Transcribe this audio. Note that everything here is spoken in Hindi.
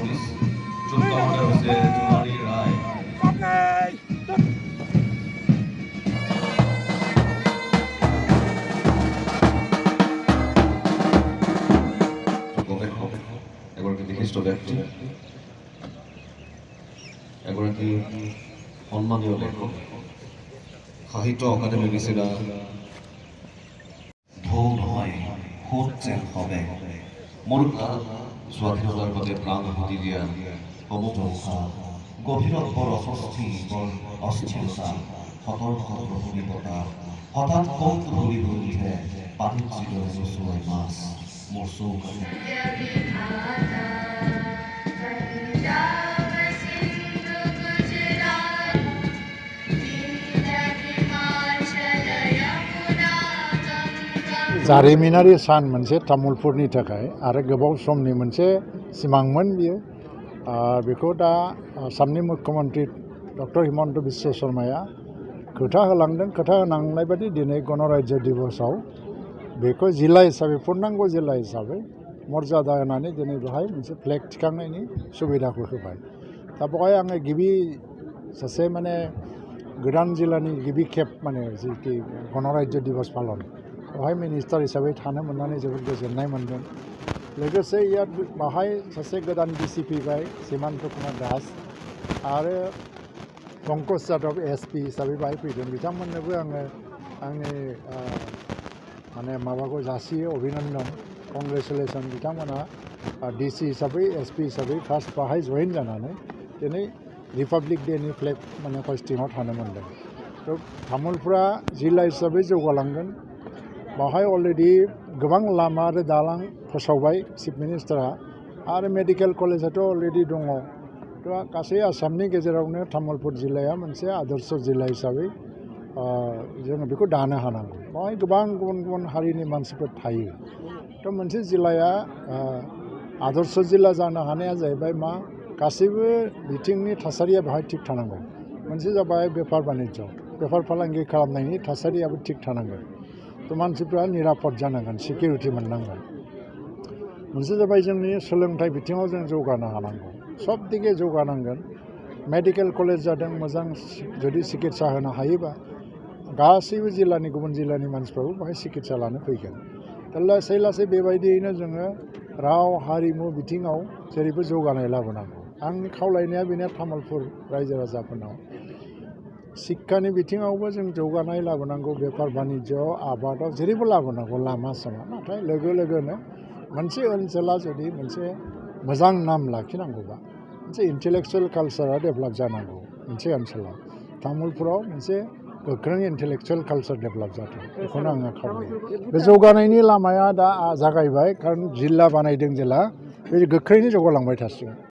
पुलिस जो कमांडर से तुम्हारी राय এগৰাকী বিশিষ্ট ব্যক্তি এগৰাকী সন্মানীয় লেখক সাহিত্য অকাডেমি নিচিনা ঢৌ নহয় সোঁত যেন হবে মোৰ স্বাধীনতাৰ বাবে প্ৰাণ আহুতি দিয়া সমুদ্ৰ গভীৰত বৰ অস্বস্তি বৰ অস্থিৰতা সতৰ্ক প্ৰহৰী বতাহ হঠাৎ কম ধৰি হৈ উঠে পানীত যিদৰে নচুৱাই মাছ মোৰ চৌকাতে जारिमिनारि सान मोनसे तामुलपुरनि थाखाय आरो गोबाव समनि मोनसे सिमांमोन बियो बेखौ दा आसामनि मुख्यमन्त्रि डक्टर हिमन्त बिश्व शर्माया खोथा होलांदों खोथा होनांनाय बायदि दिनै गणराज्य दिबसआव बेखौ जिल्ला हिसाबै पूर्णांग जिल्ला हिसाबै मर्यादा होनानै दिनै बेवहाय मोनसे फ्लेग थिखांनायनि सुबिदाखौ होबाय दा बेवहाय आङो गिबि सासे माने गोदान जिल्लानि गिबि खेब माने जिखि गणराज्य दिबस पालन बेवहाय मिनिस्टार हिसाबै थानो मोननानै जोबोद गोजोननाय मोनदों लोगोसे इयाव बेवहाय सासे गोदान डिसि फैबाय सीमान्त कुमार दास आरो पंकज यादव एसपि हिसाबै बाहाय फैदों बिथांमोननोबो आङो आंनि माने माबाखौ जासियो अभिनन्दन कंग्रेचुलेसन बिथांमोना डिसि हिसाबै एसपि हिसाबै फार्स्ट बाहाय जइन जानानै दिनै रिपाब्लिक डेनि फ्लेग माने हस्टिंआव थानो मोनदों थ' तामुलपुरा जिल्ला हिसाबै जौगालांगोन बाहाय अलरेडि गोबां लामा आरो दालां फोसावबाय चिफ मिनिस्टारा आरो मेडिकेल कलेजाथ' अलरेडि दङ थ' गासै आसामनि गेजेरावनो तामुलपुर जिल्लाया मोनसे आदर्श जिल्ला हिसाबै जोङो बेखौ दानो हानांगौ बाहाय गोबां गुबुन गुबुन हारिनि मानसिफोर थायो थ' मोनसे जिल्लाया आदर्श जिल्ला जानो हानाया जाहैबाय मा गासैबो बिथिंनि थासारिया बाहाय थिग थानांगौ मोनसे जाबाय बेफार बानिज्य बेफार फालांगि खालामनायनि थासारियाबो थिग थानांगोन थ' मानसिफ्रा निरापद जानांगोन सिकिउरिटि मोननांगोन मोनसे जाबाय जोंनि सोलोंथाइ बिथिङाव जों जौगानो हानांगौ सब दिगे जौगानांगोन मेडिकेल कलेज जादों मोजां जुदि सिकित्सा होनो हायोबा गासैबो जिल्लानि गुबुन जिल्लानि मानसिफ्राबो बाहाय सिकित्सा लानो फैगोन दा लासै लासै बेबायदियैनो जोङो राव हारिमु बिथिङाव जेरैबो जौगानाय लाबोनांगौ आंनि खावलायनाया बेनो तामुलपुर रायजो राजाफोरनाव शिक्षानि बिथिङावबो जों जौगानाय लाबोनांगौ बेफार बानिज्यआव आबादाव जेरैबो लाबोनांगौ लामा सामा नाथाय लोगो लोगोनो मोनसे ओनसोला जुदि मोनसे मोजां नाम लाखिनांगौबा मोनसे इन्टेलेक्सुवेल कालचारा डेभेलप जानांगौ मोनसे ओनसोलाव तामुलपुराव मोनसे गोख्रों इन्टेलेक्सुवेल कालचार डेभेलप जाथों बेखौनो आङो खावलायो बे जौगानायनि लामाया दा जागायबाय खारन जिल्ला बानायदों जेला बे गोख्रैनो जौगालांबाय थासिगोन